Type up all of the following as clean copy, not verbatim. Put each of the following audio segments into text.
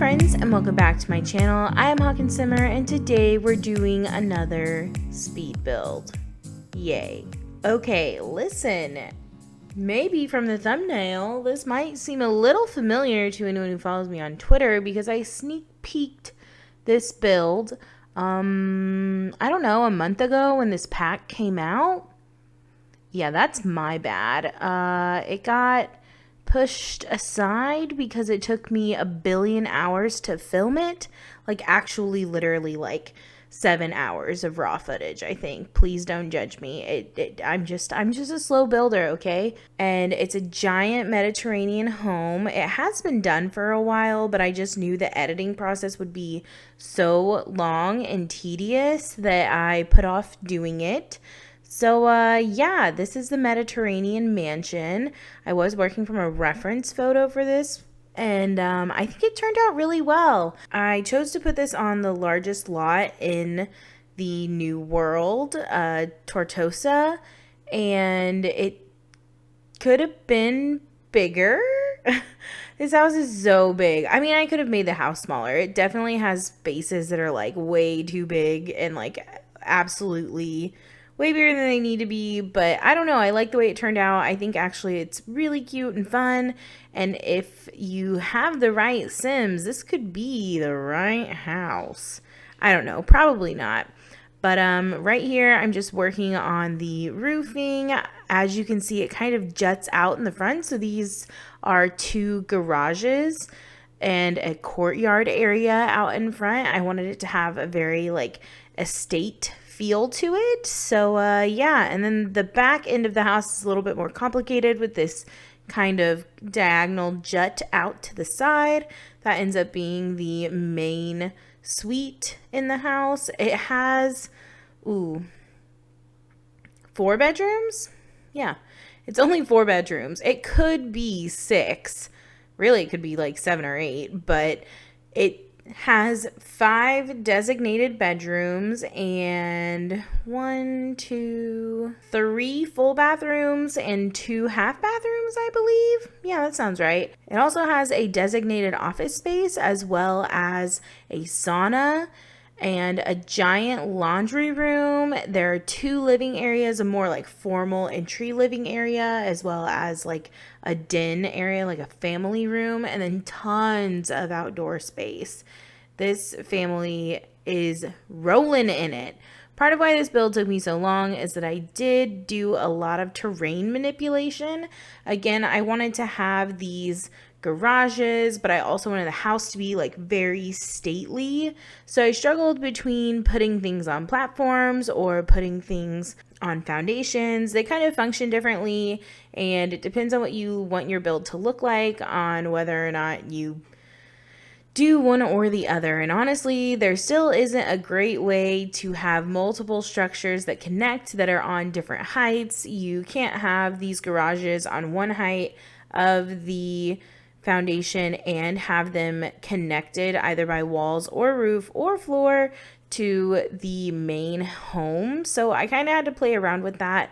friends, and welcome back to my channel. I am Hawkinsimmer, and today we're doing another speed build. Yay. Okay, listen. Maybe from the thumbnail, this might seem a little familiar to anyone who follows me on Twitter because I sneak peeked this build, I don't know, a month ago when this pack came out. Yeah, that's my bad. It got pushed aside because it took me a billion hours to film it. Like, actually, literally, like 7 hours of raw footage, I think. Please don't judge me. I'm just a slow builder, okay? And it's a giant Mediterranean home. It has been done for a while, but I just knew the editing process would be so long and tedious that I put off doing it. So, yeah, this is the Mediterranean mansion. I was working from a reference photo for this, and I think it turned out really well. I chose to put this on the largest lot in the New World, Tortosa, and it could have been bigger. This house is so big. I mean, I could have made the house smaller. It definitely has spaces that are, like, way too big and, like, absolutely way bigger than they need to be, but I don't know. I like the way it turned out. I think actually it's really cute and fun, and if you have the right Sims, this could be the right house. I don't know, probably not. But right here, I'm just working on the roofing. As you can see, it kind of juts out in the front, so these are 2 garages and a courtyard area out in front. I wanted it to have a very, like, estate feel to it. So yeah, and then the back end of the house is a little bit more complicated with this kind of diagonal jut out to the side. That ends up being the main suite in the house. It has 4 bedrooms. Yeah, it's only 4 bedrooms. It could be 6. Really, it could be like 7 or 8, but it has 5 designated bedrooms and 1, 2, 3 full bathrooms and 2 half bathrooms, I believe. Yeah, that sounds right. It also has a designated office space as well as a sauna and a giant laundry room. There are 2 living areas, a more like formal entry living area, as well as like a den area, like a family room, and then tons of outdoor space. This family is rolling in it. Part of why this build took me so long is that I did do a lot of terrain manipulation. Again, I wanted to have these garages, but I also wanted the house to be like very stately. So I struggled between putting things on platforms or putting things on foundations. They kind of function differently, and it depends on what you want your build to look like, on whether or not you do one or the other. And honestly, there still isn't a great way to have multiple structures that connect that are on different heights. You can't have these garages on one height of the foundation and have them connected either by walls or roof or floor to the main home. So I kind of had to play around with that.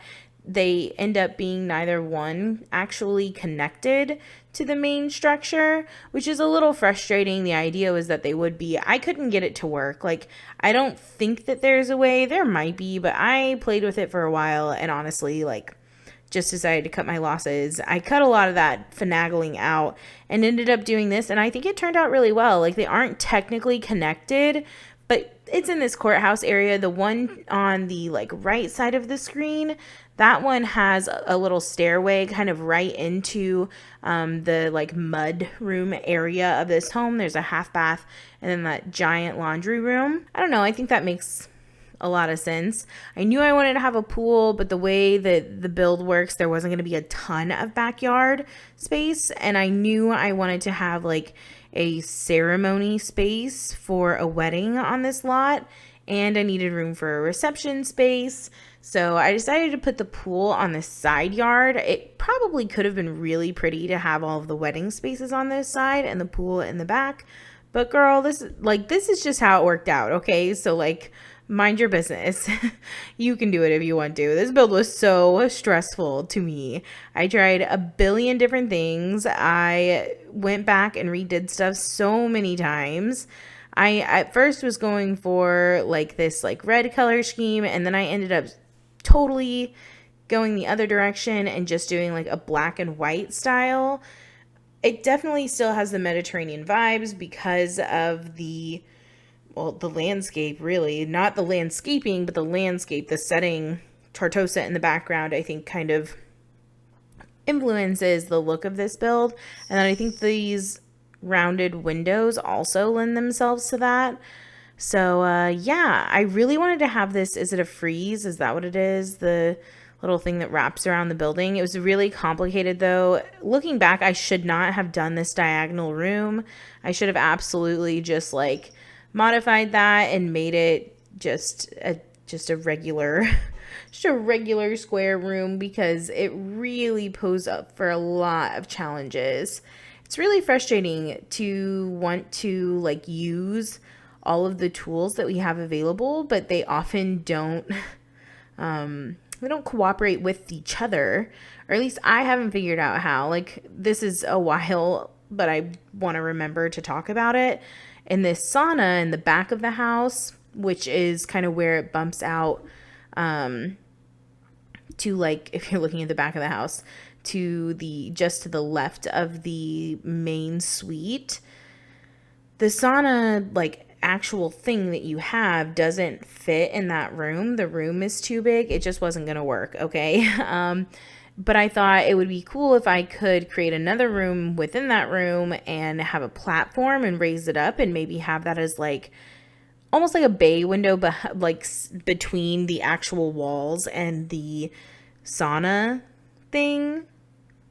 They end up being neither one actually connected to the main structure, which is a little frustrating. The idea was that they would be. I couldn't get it to work. Like, I don't think that there's a way. There might be, but I played with it for a while and honestly, like, just decided to cut my losses. I cut a lot of that finagling out and ended up doing this, and I think it turned out really well. Like, they aren't technically connected, but it's in this courthouse area. The one on the like right side of the screen, that one has a little stairway kind of right into the like mud room area of this home. There's a half bath and then that giant laundry room. I don't know. I think that makes a lot of sense. I knew I wanted to have a pool, but the way that the build works, there wasn't going to be a ton of backyard space, and I knew I wanted to have like a ceremony space for a wedding on this lot, and I needed room for a reception space. So I decided to put the pool on the side yard. It probably could have been really pretty to have all of the wedding spaces on this side and the pool in the back, but girl, this is just how it worked out. Okay, so like mind your business. You can do it if you want to. This build was so stressful to me. I tried a billion different things. I went back and redid stuff so many times. I at first was going for like this like red color scheme, and then I ended up totally going the other direction and just doing like a black and white style. It definitely still has the Mediterranean vibes because of the landscape, really. Not the landscaping, but the landscape, the setting, Tartosa in the background, I think kind of influences the look of this build. And then I think these rounded windows also lend themselves to that. So, yeah, I really wanted to have this. Is it a frieze? Is that what it is? The little thing that wraps around the building. It was really complicated, though. Looking back, I should not have done this diagonal room. I should have absolutely just like modified that and made it just a regular just a regular square room, because it really posed up for a lot of challenges. It's really frustrating to want to like use all of the tools that we have available, but they often don't they don't cooperate with each other, or at least I haven't figured out how. Like, this is a while, but I want to remember to talk about it. In this sauna in the back of the house, which is kind of where it bumps out to, like, if you're looking at the back of the house, to the just to the left of the main suite, the sauna like actual thing that you have doesn't fit in that room. The room is too big. It just wasn't gonna work. Okay. But I thought it would be cool if I could create another room within that room and have a platform and raise it up and maybe have that as like almost like a bay window, but like between the actual walls and the sauna thing.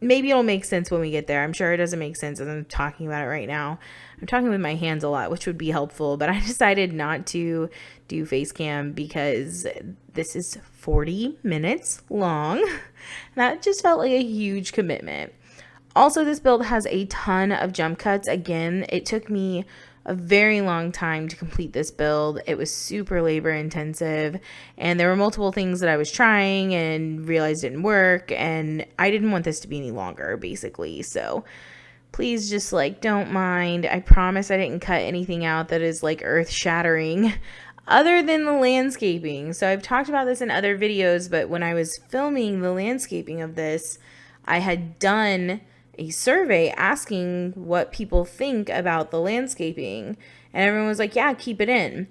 Maybe it'll make sense when we get there. I'm sure it doesn't make sense as I'm talking about it right now. I'm talking with my hands a lot, which would be helpful, but I decided not to do face cam because this is 40 minutes long. That just felt like a huge commitment. Also, this build has a ton of jump cuts. Again, it took me a very long time to complete this build. It was super labor intensive, and there were multiple things that I was trying and realized didn't work, and I didn't want this to be any longer, basically. So please just like don't mind. I promise I didn't cut anything out that is like earth shattering other than the landscaping. So I've talked about this in other videos, but when I was filming the landscaping of this, I had done a survey asking what people think about the landscaping, and everyone was like, yeah, keep it in.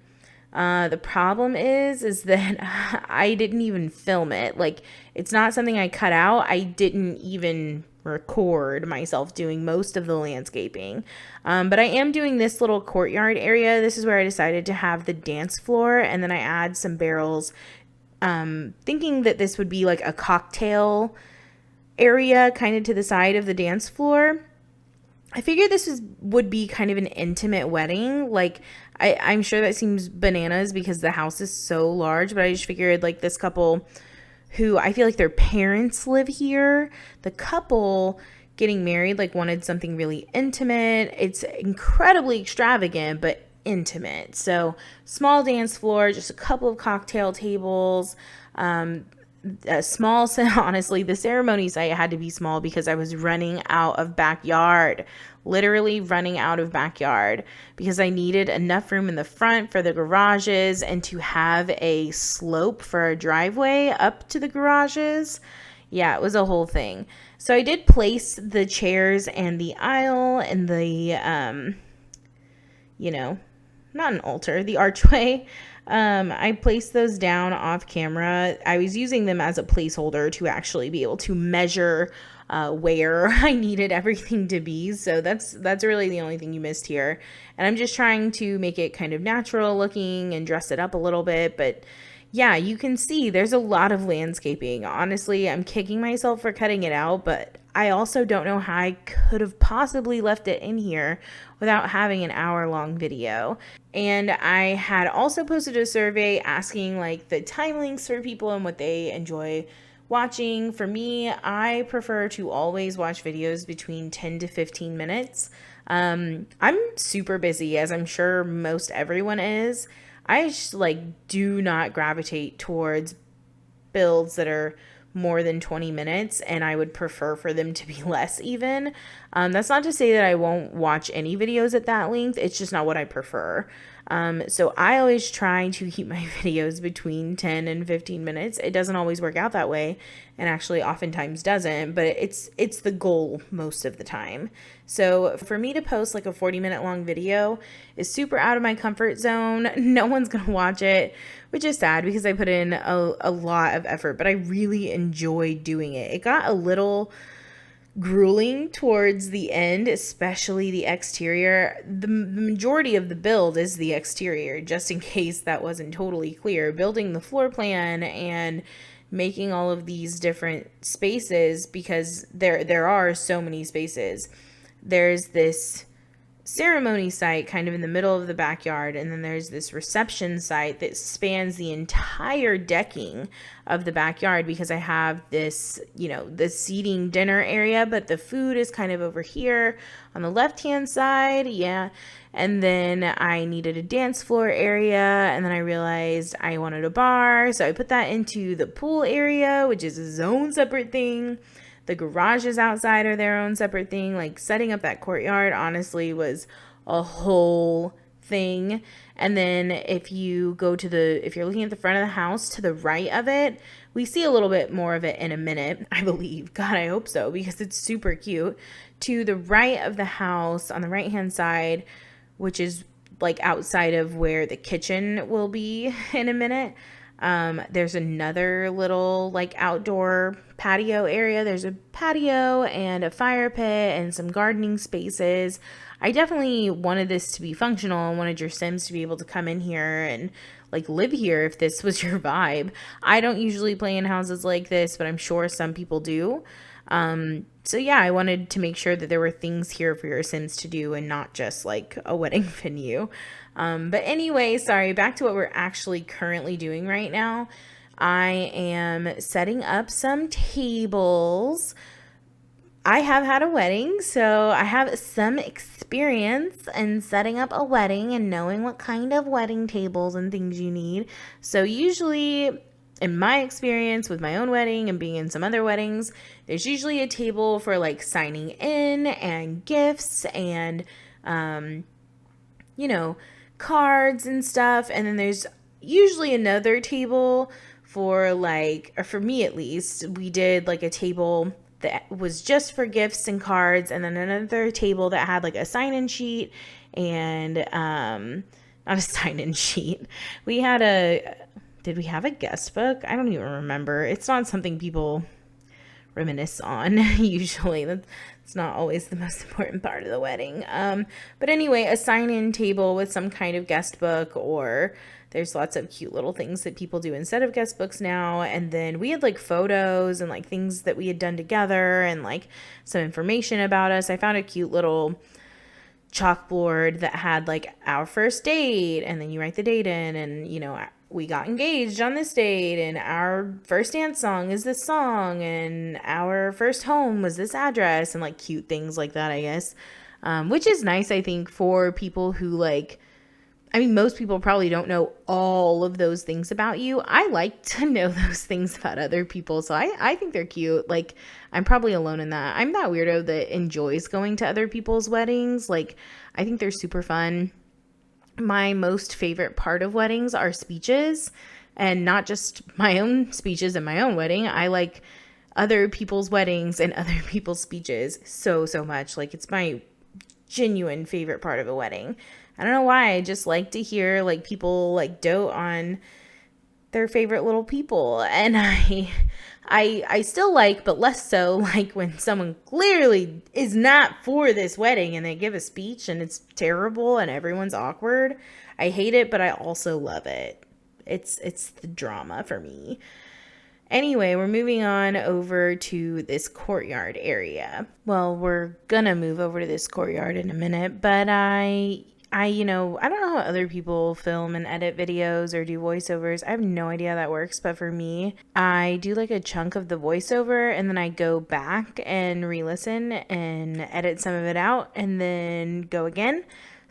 The problem is that I didn't even film it. Like, it's not something I cut out. I didn't even record myself doing most of the landscaping. But I am doing this little courtyard area. This is where I decided to have the dance floor, and then I add some barrels, thinking that this would be like a cocktail area kind of to the side of the dance floor. I figured this would be kind of an intimate wedding. Like, I'm sure that seems bananas because the house is so large, but I just figured like this couple who I feel like their parents live here, the couple getting married like wanted something really intimate. It's incredibly extravagant, but intimate. So small dance floor, just a couple of cocktail tables, a small, honestly, the ceremony site had to be small because I was running out of backyard, literally running out of backyard, because I needed enough room in the front for the garages and to have a slope for a driveway up to the garages. Yeah, it was a whole thing. So I did place the chairs and the aisle and the, not an altar, the archway. I placed those down off camera. I was using them as a placeholder to actually be able to measure where I needed everything to be. So that's really the only thing you missed here. And I'm just trying to make it kind of natural looking and dress it up a little bit. But yeah, you can see there's a lot of landscaping. Honestly, I'm kicking myself for cutting it out, but I also don't know how I could have possibly left it in here without having an hour-long video. And I had also posted a survey asking like the time links for people and what they enjoy watching. For me, I prefer to always watch videos between 10 to 15 minutes. I'm super busy, as I'm sure most everyone is. I just like do not gravitate towards builds that are more than 20 minutes, and I would prefer for them to be less even. That's not to say that I won't watch any videos at that length. It's just not what I prefer. So I always try to keep my videos between 10 and 15 minutes. It doesn't always work out that way, and actually oftentimes doesn't, but it's the goal most of the time. So for me to post like a 40-minute long video is super out of my comfort zone. No one's going to watch it, which is sad because I put in a lot of effort, but I really enjoy doing it. It got a little grueling towards the end, especially the exterior. The majority of the build is the exterior, just in case that wasn't totally clear. Building the floor plan and making all of these different spaces, because there are so many spaces. There's this ceremony site kind of in the middle of the backyard, and then there's this reception site that spans the entire decking of the backyard, because I have this, the seating dinner area, but the food is kind of over here on the left hand side. Yeah. And then I needed a dance floor area, and then I realized I wanted a bar, so I put that into the pool area, which is its own separate thing. The garages outside are their own separate thing. Like, setting up that courtyard, honestly, was a whole thing. And then if you're looking at the front of the house, to the right of it, we see a little bit more of it in a minute, I believe. God, I hope so, because it's super cute. To the right of the house, on the right-hand side, which is like outside of where the kitchen will be in a minute, there's another little like outdoor patio area. There's a patio and a fire pit and some gardening spaces. I definitely wanted this to be functional. I wanted your Sims to be able to come in here and like live here if this was your vibe. I don't usually play in houses like this, but I'm sure some people do. So yeah, I wanted to make sure that there were things here for your Sims to do and not just like a wedding venue. But anyway, sorry, back to what we're actually currently doing right now. I am setting up some tables. I have had a wedding, so I have some experience in setting up a wedding and knowing what kind of wedding tables and things you need. So usually, in my experience with my own wedding and being in some other weddings, there's usually a table for like signing in and gifts and, cards and stuff. And then there's usually another table for like, or for me at least, we did like a table that was just for gifts and cards, and then another table that had like a sign-in sheet and, not a sign-in sheet. Did we have a guest book? I don't even remember. It's not something people reminisce on usually. That's not always the most important part of the wedding. But anyway, a sign-in table with some kind of guest book, or there's lots of cute little things that people do instead of guest books now. And then we had like photos and like things that we had done together and like some information about us. I found a cute little chalkboard that had like our first date, and then you write the date in, and we got engaged on this date, and our first dance song is this song, and our first home was this address, and like cute things like that, I guess, which is nice, I think, for people who most people probably don't know all of those things about you. I like to know those things about other people, so I think they're cute. Like, I'm probably alone in that. I'm that weirdo that enjoys going to other people's weddings. Like, I think they're super fun. My most favorite part of weddings are speeches, and not just my own speeches in my own wedding. I like other people's weddings and other people's speeches so much. Like, it's my genuine favorite part of a wedding. I don't know why. I just like to hear like people like dote on their favorite little people, and I still like, but less so, like when someone clearly is not for this wedding and they give a speech and it's terrible and everyone's awkward. I hate it, but I also love it. It's the drama for me. Anyway, we're moving on over to this courtyard area. Well, we're gonna move over to this courtyard in a minute, but I don't know how other people film and edit videos or do voiceovers. I have no idea how that works, but for me, I do like a chunk of the voiceover, and then I go back and re-listen and edit some of it out and then go again.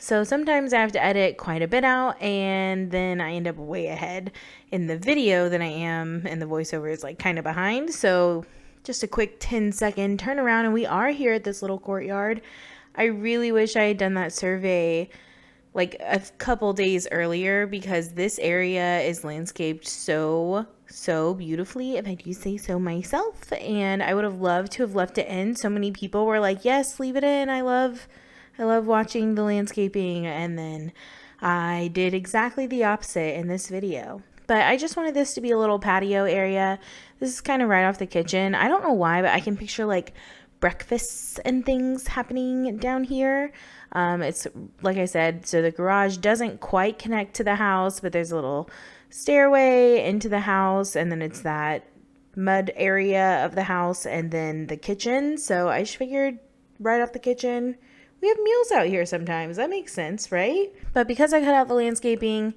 So sometimes I have to edit quite a bit out, and then I end up way ahead in the video than I am, and the voiceover is like kind of behind. So just a quick 10-second turnaround, and we are here at this little courtyard. I really wish I had done that survey like a couple days earlier, because this area is landscaped so beautifully, if I do say so myself, and I would have loved to have left it in. So many people were like, yes, leave it in, I love watching the landscaping, and then I did exactly the opposite in this video. But I just wanted this to be a little patio area. This is kind of right off the kitchen. I don't know why, but I can picture like breakfasts and things happening down here. It's like I said, so the garage doesn't quite connect to the house, but there's a little stairway into the house, and then it's that mud area of the house, and then the kitchen. So I just figured right off the kitchen, we have meals out here sometimes. That makes sense, right? But because I cut out the landscaping,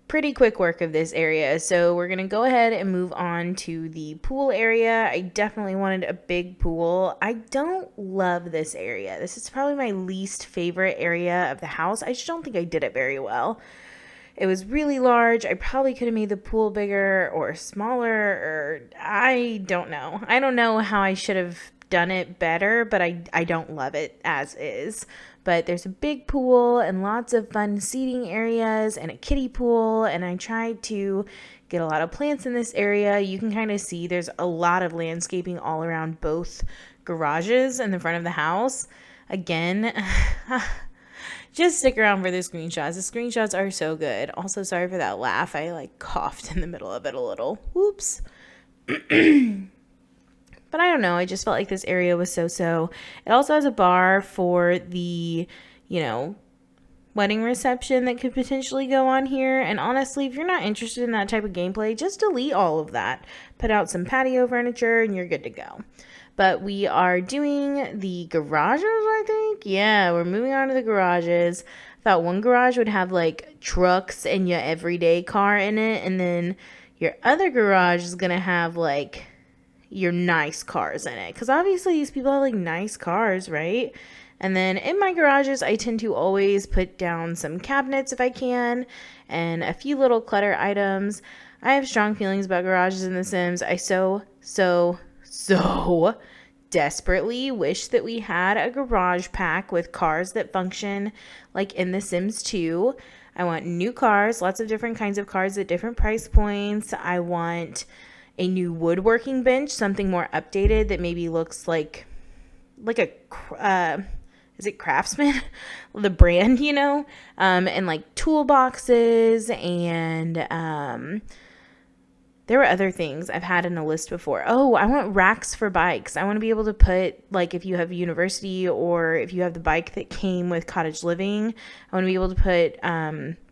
pretty quick work of this area. So we're going to go ahead and move on to the pool area. I definitely wanted a big pool. I don't love this area. This is probably my least favorite area of the house. I just don't think I did it very well. It was really large. I probably could have made the pool bigger or smaller, or I don't know. I don't know how I should have done it better, but I don't love it as is. But there's a big pool and lots of fun seating areas and a kiddie pool, and I tried to get a lot of plants in this area. You can kind of see there's a lot of landscaping all around both garages in the front of the house. Again, just stick around for the screenshots. The screenshots are so good. Also, sorry for that laugh. I like coughed in the middle of it a little. Whoops. But I don't know. I just felt like this area was so. It also has a bar for the, wedding reception that could potentially go on here. And honestly, if you're not interested in that type of gameplay, just delete all of that. Put out some patio furniture and you're good to go. But we are doing the garages, I think. Yeah, we're moving on to the garages. I thought one garage would have like trucks and your everyday car in it. And then your other garage is going to have like your nice cars in it, because obviously these people have like nice cars, right? And then in my garages, I tend to always put down some cabinets if I can, and a few little clutter items. I have strong feelings about garages in The Sims. I so desperately wish that we had a garage pack with cars that function like in The Sims 2. I want new cars, lots of different kinds of cars at different price points. I want a new woodworking bench, something more updated that maybe looks like a is it Craftsman, the brand, and like toolboxes, and there were other things I've had in a list before. Oh, I want racks for bikes. I want to be able to put, like, if you have university or if you have the bike that came with cottage living, I want to be able to put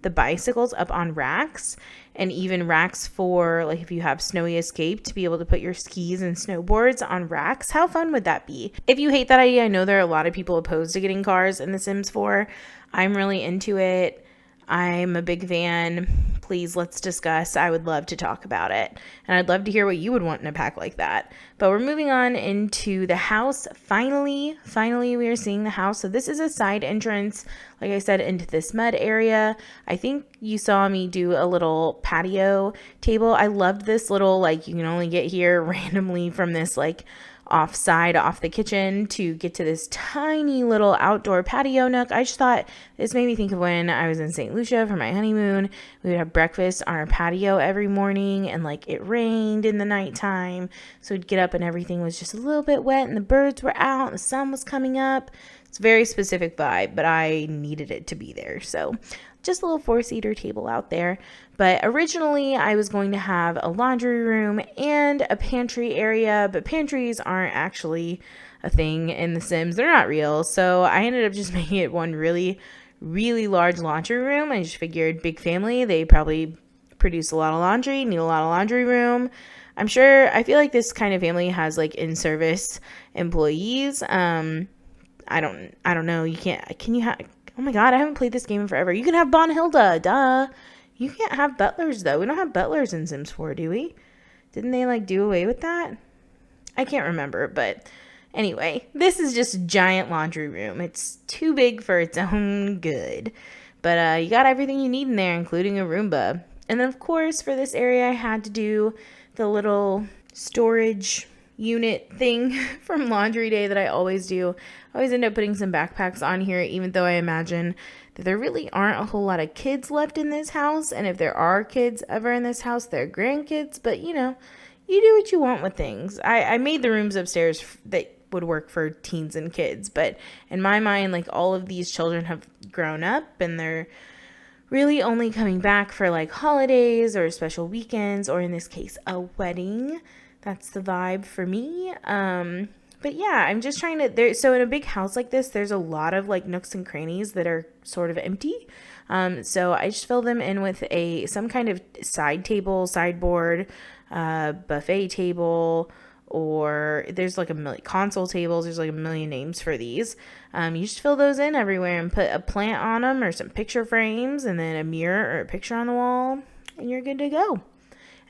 the bicycles up on racks, and even racks for, like, if you have Snowy Escape, to be able to put your skis and snowboards on racks. How fun would that be? If you hate that idea, I know there are a lot of people opposed to getting cars in The Sims 4. I'm really into it. I'm a big fan. Please, let's discuss. I would love to talk about it. And I'd love to hear what you would want in a pack like that. But we're moving on into the house. Finally, we are seeing the house. So this is a side entrance, like I said, into this mud area. I think you saw me do a little patio table. I loved this little, like, you can only get here randomly from this, like, off the kitchen to get to this tiny little outdoor patio nook. I just thought this made me think of when I was in St. Lucia for my honeymoon. We would have breakfast on our patio every morning, and like it rained in the nighttime, so we'd get up and everything was just a little bit wet and the birds were out and the sun was coming up. It's a very specific vibe, but I needed it to be there. So just a little 4-seater table out there. But originally I was going to have a laundry room and a pantry area, but pantries aren't actually a thing in The Sims. They're not real. So I ended up just making it one really, really large laundry room. I just figured big family, they probably produce a lot of laundry, need a lot of laundry room. I feel like this kind of family has like in-service employees. I don't know. Oh my God, I haven't played this game in forever. You can have Bonhilda, duh. You can't have butlers, though. We don't have butlers in Sims 4, do we? Didn't they, like, do away with that? I can't remember, but Anyway, this is just a giant laundry room. It's too big for its own good. But you got everything you need in there, including a Roomba. And then, of course, for this area, I had to do the little storage unit thing from laundry day that I always do. I always end up putting some backpacks on here, even though I imagine that there really aren't a whole lot of kids left in this house. And if there are kids ever in this house, they're grandkids. But, you know, you do what you want with things. I made the rooms upstairs that would work for teens and kids. But in my mind, like, all of these children have grown up and they're really only coming back for like holidays or special weekends, or in this case, a wedding. That's the vibe for me. But yeah, I'm just trying to, so in a big house like this, there's a lot of like nooks and crannies that are sort of empty. So I just fill them in with some kind of side table, sideboard, buffet table, or there's like a million console tables. There's like a million names for these. You just fill those in everywhere and put a plant on them or some picture frames and then a mirror or a picture on the wall, and you're good to go.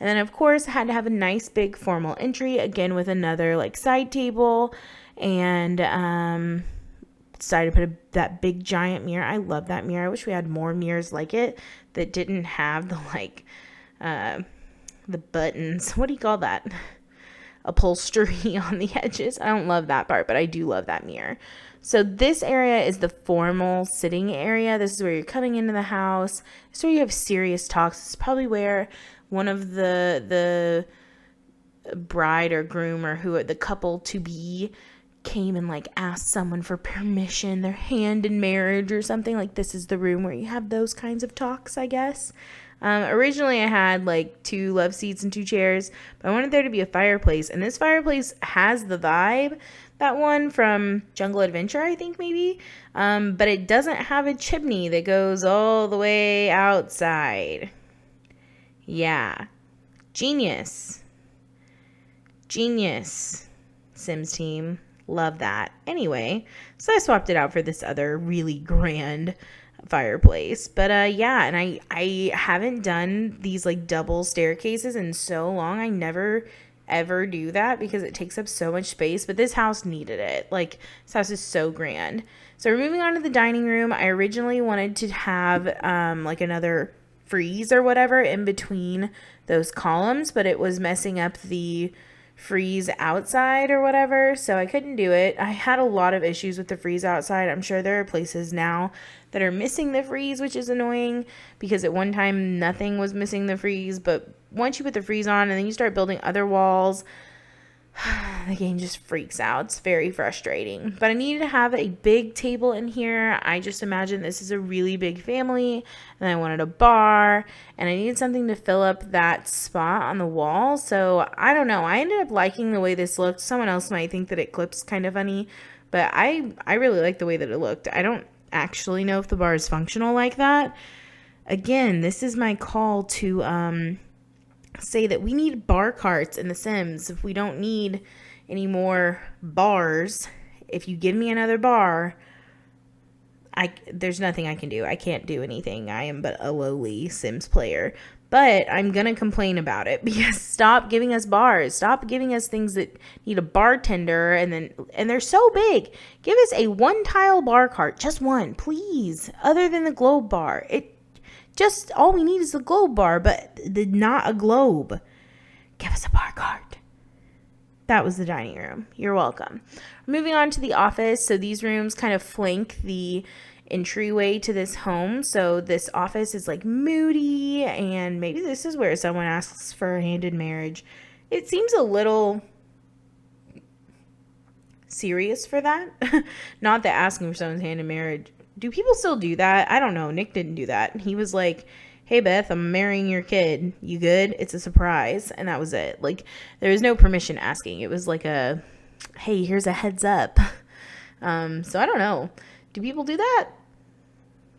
And then, of course, I had to have a nice big formal entry, again with another like side table, and decided to put that big giant mirror. I love that mirror. I wish we had more mirrors like it that didn't have the like the buttons. What do you call that? Upholstery on the edges. I don't love that part, but I do love that mirror. So this area is the formal sitting area. This is where you're coming into the house. This is where you have serious talks. It's probably where one of the bride or groom or who the couple to be came and like asked someone for permission, their hand in marriage or something. Like, this is the room where you have those kinds of talks, I guess. Originally I had like 2 love seats and 2 chairs, but I wanted there to be a fireplace, and this fireplace has the vibe, that one from Jungle Adventure, I think maybe, but it doesn't have a chimney that goes all the way outside. Yeah, genius, Sims team, love that. Anyway, so I swapped it out for this other really grand fireplace. But yeah, and I haven't done these like double staircases in so long. I never ever do that because it takes up so much space, but this house needed it. Like, this house is so grand. So we're moving on to the dining room. I originally wanted to have like another freeze or whatever in between those columns, but it was messing up the freeze outside or whatever, so I couldn't do it. I had a lot of issues with the freeze outside. I'm sure there are places now that are missing the freeze, which is annoying because at one time nothing was missing the freeze, but once you put the freeze on and then you start building other walls, the game just freaks out. It's very frustrating. But I needed to have a big table in here. I just imagine this is a really big family, and I wanted a bar, and I needed something to fill up that spot on the wall. So I don't know. I ended up liking the way this looked. Someone else might think that it clips kind of funny, but I really like the way that it looked. I don't actually know if the bar is functional like that. Again, this is my call to say that we need bar carts in The Sims. If we don't need any more bars, if you give me another bar, there's nothing I can do. I can't do anything. I am but a lowly Sims player. But I'm going to complain about it because stop giving us bars. Stop giving us things that need a bartender and they're so big. Give us a 1-tile bar cart. Just one, please. Other than the globe bar. Just all we need is the globe bar, but not a globe. Give us a bar cart. That was the dining room. You're welcome. Moving on to the office. So these rooms kind of flank the entryway to this home. So this office is like moody, and maybe this is where someone asks for a hand in marriage. It seems a little serious for that. Not that asking for someone's hand in marriage. Do people still do that? I don't know. Nick didn't do that. He was like, hey, Beth, I'm marrying your kid. You good? It's a surprise. And that was it. Like, there was no permission asking. It was like hey, here's a heads up. So I don't know. Do people do that?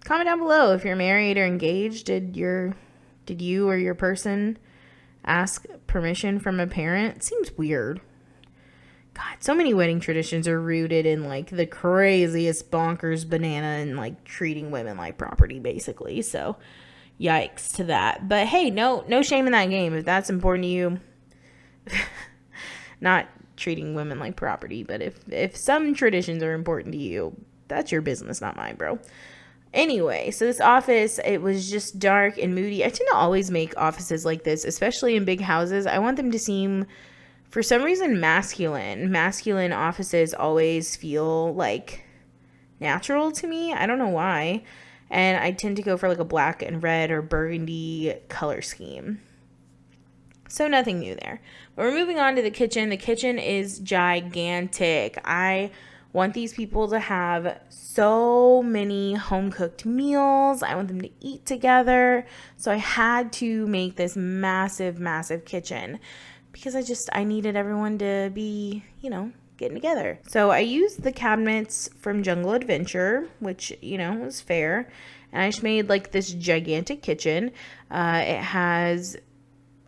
Comment down below if you're married or engaged. Did you or your person ask permission from a parent? Seems weird. God, so many wedding traditions are rooted in like the craziest bonkers banana and like treating women like property, basically. So yikes to that. But hey, no shame in that game. If that's important to you, not treating women like property, but if some traditions are important to you, that's your business, not mine, bro. Anyway, so this office, it was just dark and moody. I tend to always make offices like this, especially in big houses. I want them to seem, for some reason, masculine. Masculine offices always feel like natural to me. I don't know why. And I tend to go for like a black and red or burgundy color scheme. So nothing new there. But we're moving on to the kitchen. The kitchen is gigantic. I want these people to have so many home-cooked meals. I want them to eat together. So I had to make this massive, massive kitchen because I needed everyone to be, getting together. So I used the cabinets from Jungle Adventure, which, was fair. And I just made like this gigantic kitchen. It has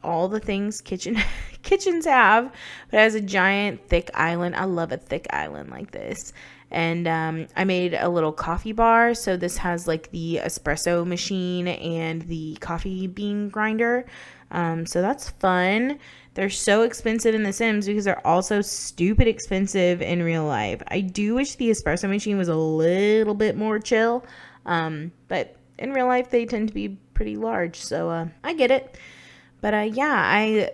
all the things kitchens have, but it has a giant thick island. I love a thick island like this. And I made a little coffee bar. So this has like the espresso machine and the coffee bean grinder. So that's fun. They're so expensive in The Sims because they're also stupid expensive in real life. I do wish the espresso machine was a little bit more chill. But in real life, they tend to be pretty large. So I get it. But I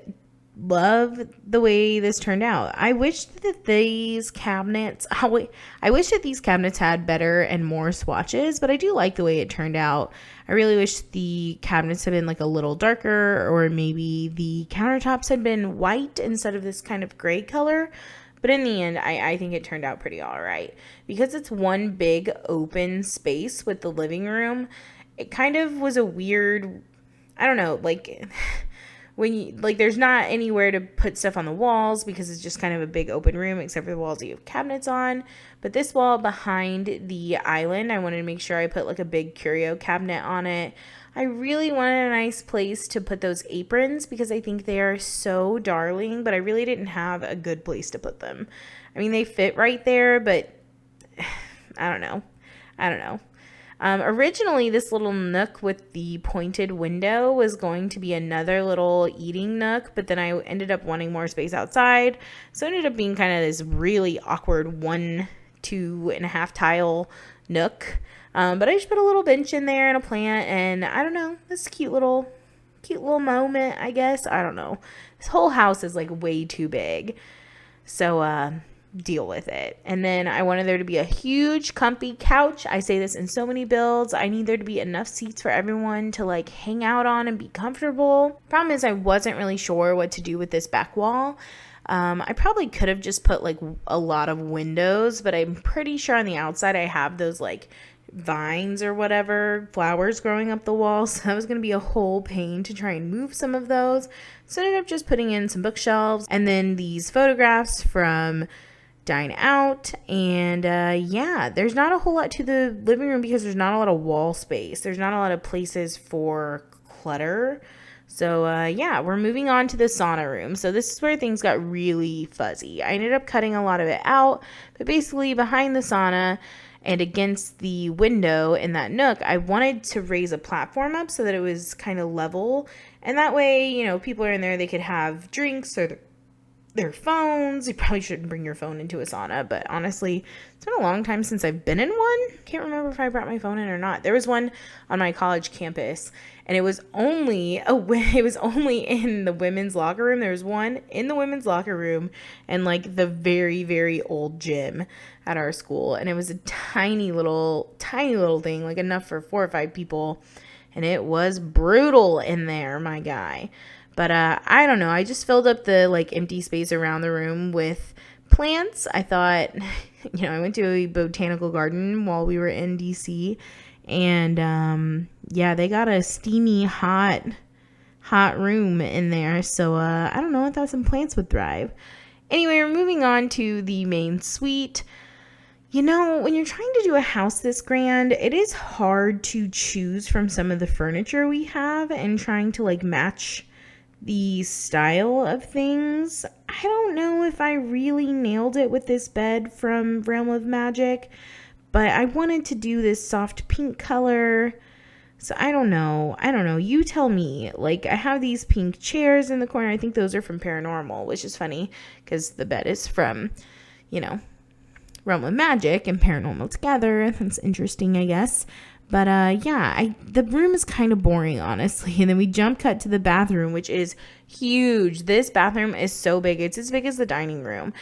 love the way this turned out. I wish that these cabinets had better and more swatches, but I do like the way it turned out. I really wish the cabinets had been like a little darker, or maybe the countertops had been white instead of this kind of gray color. But in the end, I think it turned out pretty all right. Because it's one big open space with the living room, it kind of was a weird, I don't know, like when you, like, there's not anywhere to put stuff on the walls because it's just kind of a big open room except for the walls that you have cabinets on. But this wall behind the island, I wanted to make sure I put like a big curio cabinet on it. I really wanted a nice place to put those aprons because I think they are so darling, but I really didn't have a good place to put them. I mean, they fit right there, but I don't know. Originally, this little nook with the pointed window was going to be another little eating nook, but then I ended up wanting more space outside. So it ended up being kind of this really awkward 2.5 tile nook. But I just put a little bench in there and a plant, and I don't know, this cute little moment, I guess. I don't know. This whole house is like way too big. So, deal with it. And then I wanted there to be a huge comfy couch. I say this in so many builds. I need there to be enough seats for everyone to like hang out on and be comfortable. Problem is, I wasn't really sure what to do with this back wall. I probably could have just put like a lot of windows, but I'm pretty sure on the outside I have those like vines or whatever, flowers growing up the wall. So that was going to be a whole pain to try and move some of those. So I ended up just putting in some bookshelves and then these photographs from Dine Out. And there's not a whole lot to the living room because there's not a lot of wall space. There's not a lot of places for clutter. So we're moving on to the sauna room. So this is where things got really fuzzy. I ended up cutting a lot of it out, but basically behind the sauna and against the window in that nook, I wanted to raise a platform up so that it was kind of level. And that way, people are in there, they could have drinks or their phones. You probably shouldn't bring your phone into a sauna, but honestly, it's been a long time since I've been in one. Can't remember if I brought my phone in or not. There was one on my college campus, and it was only in the women's locker room. There was one in the women's locker room and like the very, very old gym at our school, and it was a tiny little thing, like enough for 4 or 5 people, and it was brutal in there, my guy. But I don't know. I just filled up the like empty space around the room with plants. I thought, I went to a botanical garden while we were in DC, and they got a steamy hot room in there. So I don't know. I thought some plants would thrive. Anyway, we're moving on to the main suite. When you're trying to do a house this grand, it is hard to choose from some of the furniture we have and trying to like match the style of things. I don't know if I really nailed it with this bed from Realm of Magic, but I wanted to do this soft pink color. So I don't know. You tell me. Like, I have these pink chairs in the corner. I think those are from Paranormal, which is funny because the bed is from, you know, Realm of Magic and Paranormal together. That's interesting, I guess. But yeah, the room is kind of boring, honestly. And then we jump cut to the bathroom, which is huge. This bathroom is so big. It's as big as the dining room.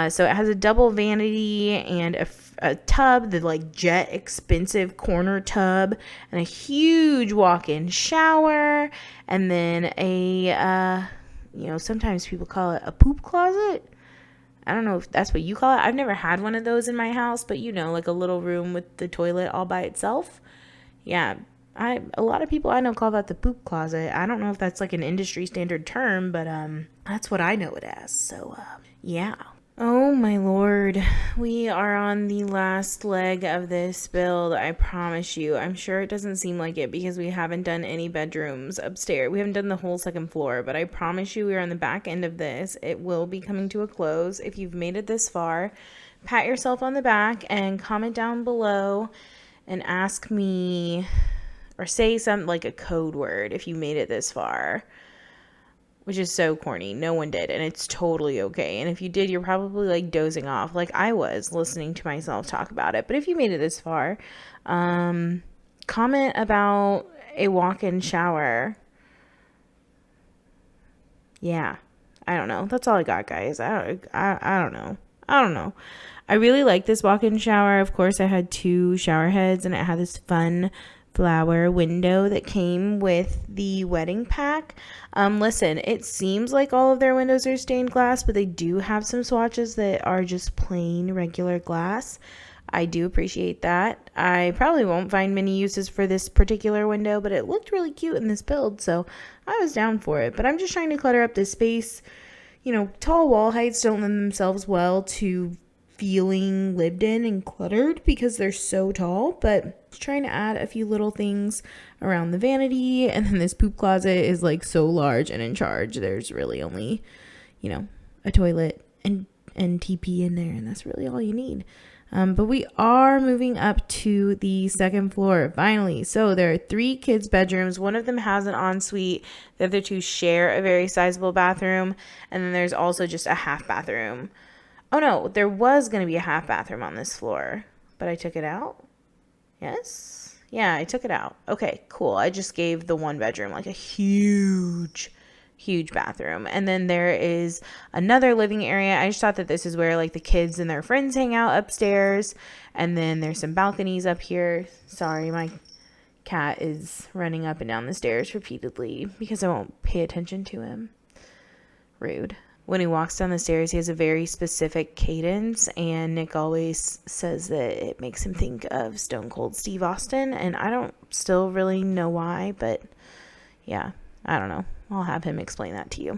So it has a double vanity and a tub, the like jet expensive corner tub, and a huge walk-in shower, and then a sometimes people call it a poop closet. I don't know if that's what you call it. I've never had one of those in my house, but like a little room with the toilet all by itself. Yeah, a lot of people I know call that the poop closet. I don't know if that's like an industry standard term, but that's what I know it as. So yeah. Oh my Lord, we are on the last leg of this build. I promise you. I'm sure it doesn't seem like it because we haven't done any bedrooms upstairs. We haven't done the whole second floor, but I promise you we are on the back end of this. It will be coming to a close. If you've made it this far, pat yourself on the back and comment down below and ask me or say something like a code word if you made it this far. Which is so corny. No one did, and it's totally okay. And if you did, you're probably like dozing off like I was listening to myself talk about it. But if you made it this far, comment about a walk-in shower. Yeah. I don't know. That's all I got, guys. I don't know. I really like this walk-in shower. Of course, I had 2 shower heads, and it had this fun flower window that came with the wedding pack. Listen, it seems like all of their windows are stained glass, but they do have some swatches that are just plain regular glass. I do appreciate that. I probably won't find many uses for this particular window, but it looked really cute in this build, so I was down for it. But I'm just trying to clutter up this space. Tall wall heights don't lend themselves well to feeling lived in and cluttered because they're so tall, but trying to add a few little things around the vanity. And then this poop closet is like so large and in charge. There's really only, a toilet and TP in there, and that's really all you need. But we are moving up to the second floor finally. So there are 3 kids' bedrooms. One of them has an ensuite. The other 2 share a very sizable bathroom. And then there's also just a half bathroom. Oh no, there was going to be a half bathroom on this floor, but I took it out. Yes? Yeah, I took it out. Okay, cool. I just gave the 1 bedroom like a huge bathroom. And then there is another living area. I just thought that this is where like the kids and their friends hang out upstairs. And then there's some balconies up here. Sorry, my cat is running up and down the stairs repeatedly because I won't pay attention to him. Rude. When he walks down the stairs, he has a very specific cadence, and Nick always says that it makes him think of Stone Cold Steve Austin, and I don't still really know why, but yeah, I don't know. I'll have him explain that to you.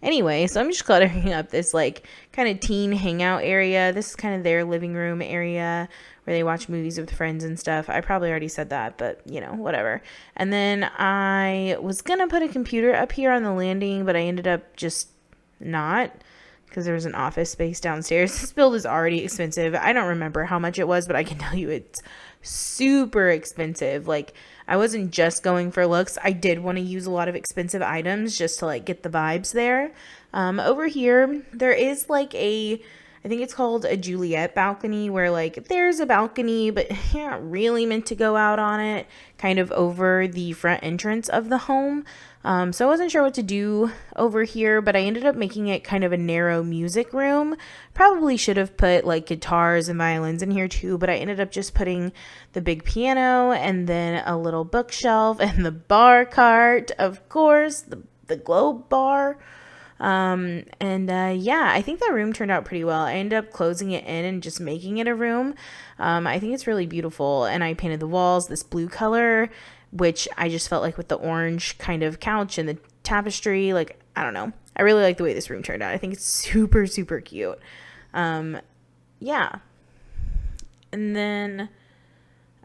Anyway, so I'm just cluttering up this like kind of teen hangout area. This is kind of their living room area where they watch movies with friends and stuff. I probably already said that, but whatever. And then I was going to put a computer up here on the landing, but I ended up just not because there was an office space downstairs. This build is already expensive. I don't remember how much it was, but I can tell you it's super expensive. Like, I wasn't just going for looks. I did want to use a lot of expensive items just to like get the vibes there. Over here, there is like I think it's called a Juliet balcony, where like there's a balcony, but you're not really meant to go out on it, kind of over the front entrance of the home. So I wasn't sure what to do over here, but I ended up making it kind of a narrow music room. Probably should have put like guitars and violins in here too, but I ended up just putting the big piano and then a little bookshelf and the bar cart, of course, the globe bar. Yeah, I think that room turned out pretty well. I ended up closing it in and just making it a room. I think it's really beautiful, and I painted the walls this blue color, which I just felt like with the orange kind of couch and the tapestry, like, I don't know. I really like the way this room turned out. I think it's super, super cute. Yeah. And then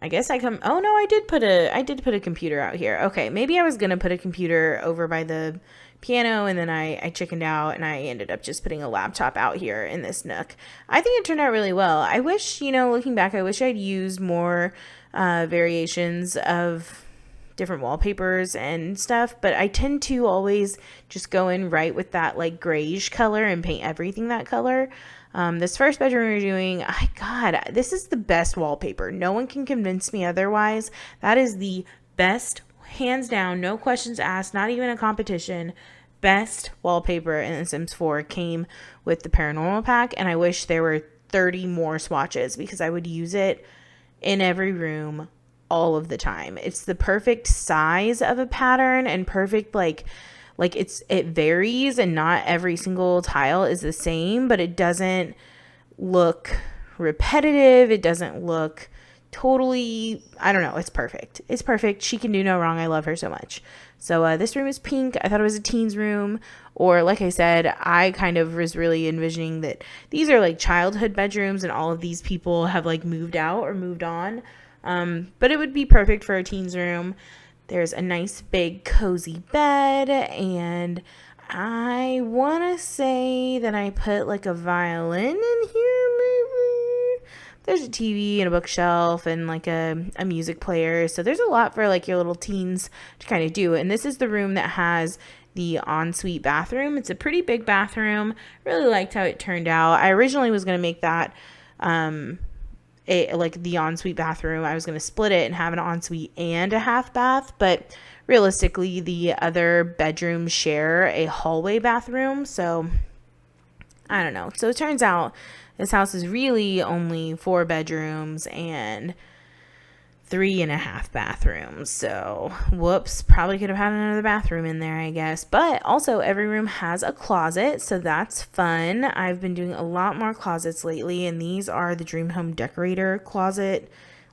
I guess oh no, I did put a computer out here. Okay, maybe I was going to put a computer over by the piano, and then I chickened out, and I ended up just putting a laptop out here in this nook. I think it turned out really well. I wish, looking back, I wish I'd used more variations of different wallpapers and stuff, but I tend to always just go in right with that like grayish color and paint everything that color. This first bedroom we're doing, God, this is the best wallpaper. No one can convince me otherwise. That is the best, hands down, no questions asked, not even a competition. Best wallpaper in The Sims 4 came with the paranormal pack, and I wish there were 30 more swatches because I would use it in every room all of the time. It's the perfect size of a pattern and perfect like it varies, and not every single tile is the same, but it doesn't look repetitive. It doesn't look totally, I don't know. It's perfect. It's perfect. She can do no wrong. I love her so much. So this room is pink. I thought it was a teen's room, or like I said, I kind of was really envisioning that these are like childhood bedrooms and all of these people have like moved out or moved on. But it would be perfect for a teen's room. There's a nice big cozy bed, and I want to say that I put like a violin in here maybe. There's a TV and a bookshelf and like a music player. So there's a lot for like your little teens to kind of do. And this is the room that has the ensuite bathroom. It's a pretty big bathroom. Really liked how it turned out. I originally was going to make that like the ensuite bathroom. I was going to split it and have an ensuite and a half bath, but realistically the other bedrooms share a hallway bathroom, so I don't know. So it turns out this house is really only 4 bedrooms and 3.5 bathrooms. So whoops, probably could have had another bathroom in there, I guess. But also every room has a closet, so that's fun. I've been doing a lot more closets lately, and these are the Dream Home Decorator closet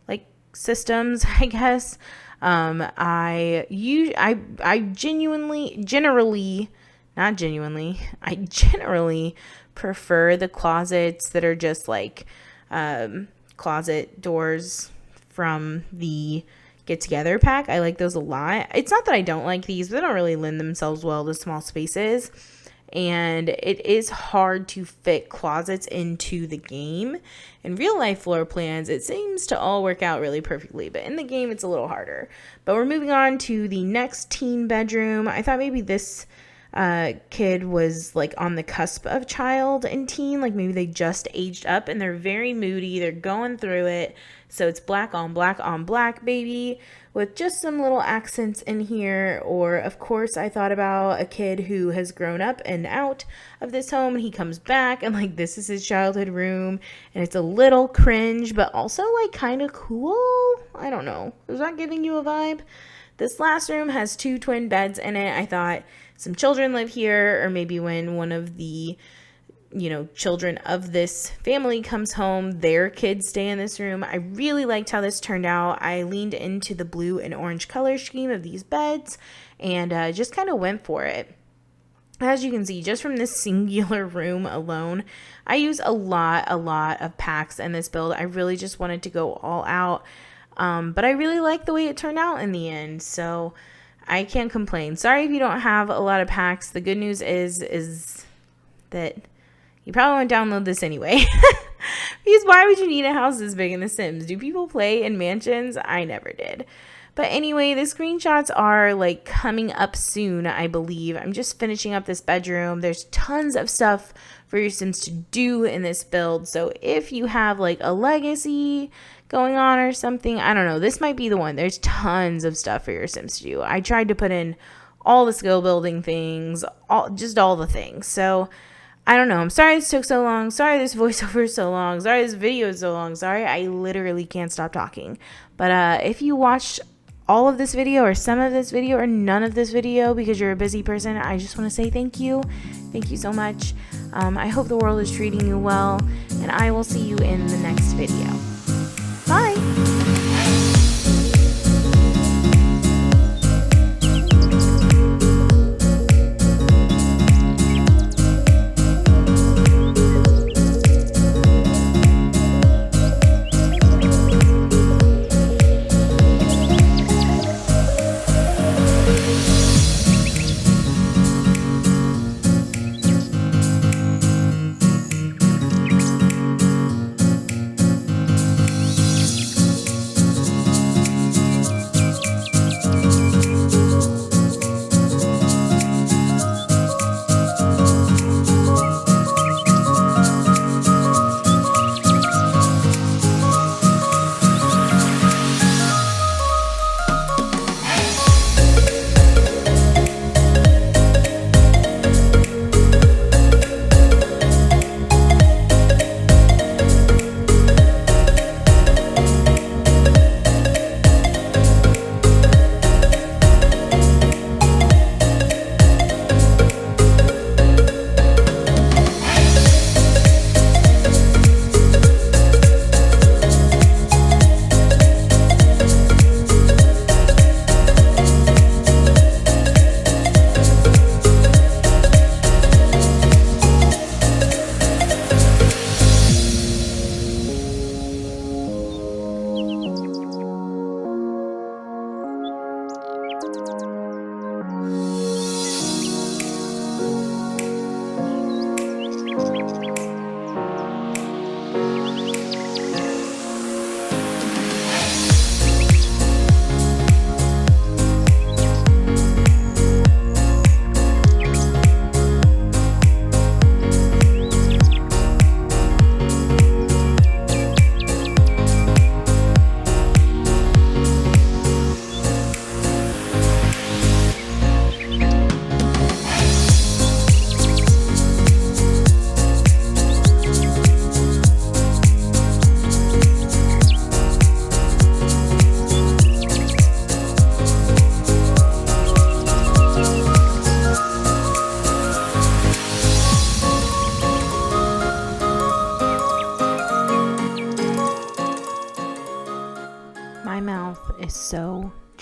like systems, I guess. I generally prefer the closets that are just like closet doors from the Get Together pack. I like those a lot. It's not that I don't like these, but they don't really lend themselves well to small spaces. And it is hard to fit closets into the game. In real life floor plans, it seems to all work out really perfectly, but in the game, it's a little harder. But we're moving on to the next teen bedroom. I thought maybe this kid was like on the cusp of child and teen, like maybe they just aged up, and they're very moody. They're going through it. So it's black on black on black, baby, with just some little accents in here. Or of course I thought about a kid who has grown up and out of this home, and he comes back and like this is his childhood room, and it's a little cringe but also like kind of cool. I don't know, is that giving you a vibe? This last room has 2 twin beds in it. I thought some children live here, or maybe when one of the children of this family comes home, their kids stay in this room. I really liked how this turned out. I leaned into the blue and orange color scheme of these beds and just kind of went for it. As you can see, just from this singular room alone, I use a lot of packs in this build. I really just wanted to go all out, but I really like the way it turned out in the end, so I can't complain. Sorry if you don't have a lot of packs. The good news is that you probably won't download this anyway. Because why would you need a house this big in The Sims? Do people play in mansions? I never did. But anyway, the screenshots are like coming up soon, I believe. I'm just finishing up this bedroom. There's tons of stuff for your Sims to do in this build. So if you have like a legacy going on or something, I don't know, this might be the one. There's tons of stuff for your Sims to do. I tried to put in all the skill building things, all the things. So I don't know. I'm sorry this took so long. Sorry this voiceover is so long. Sorry this video is so long. Sorry, I literally can't stop talking. But if you watched all of this video or some of this video or none of this video because you're a busy person, I just want to say thank you. Thank you so much. I hope the world is treating you well, and I will see you in the next video. Bye.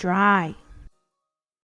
dry.